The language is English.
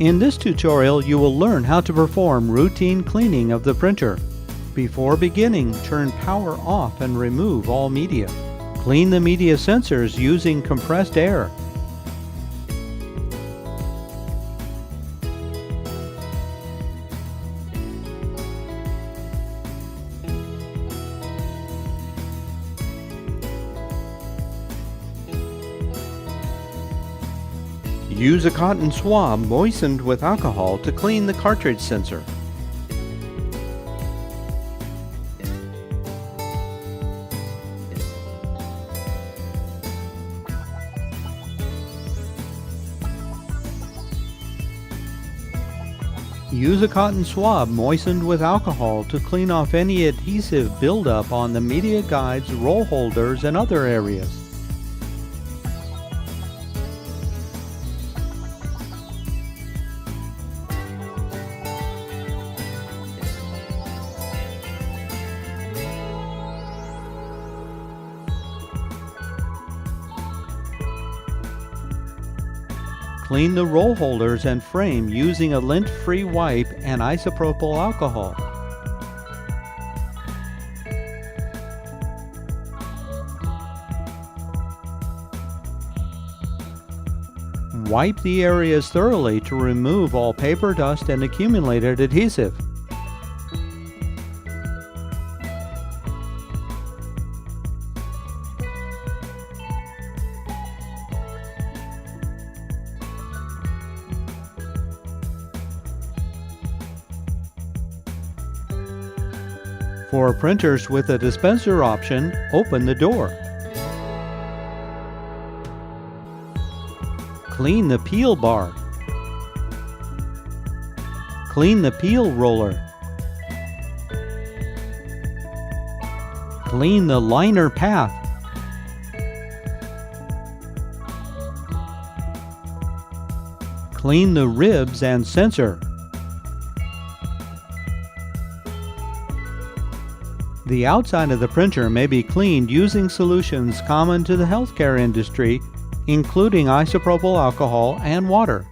In this tutorial, you will learn how to perform routine cleaning of the printer. Before beginning, turn power off and remove all media. Clean the media sensors using compressed air. Use a cotton swab moistened with alcohol to clean the cartridge sensor. Use a cotton swab moistened with alcohol to clean off any adhesive buildup on the media guides, roll holders, and other areas. Clean the roll holders and frame using a lint-free wipe and isopropyl alcohol. Wipe the areas thoroughly to remove all paper dust and accumulated adhesive. For printers with a dispenser option, open the door. Clean the peel bar. Clean the peel roller. Clean the liner path. Clean the ribs and sensor. The outside of the printer may be cleaned using solutions common to the healthcare industry, including isopropyl alcohol and water.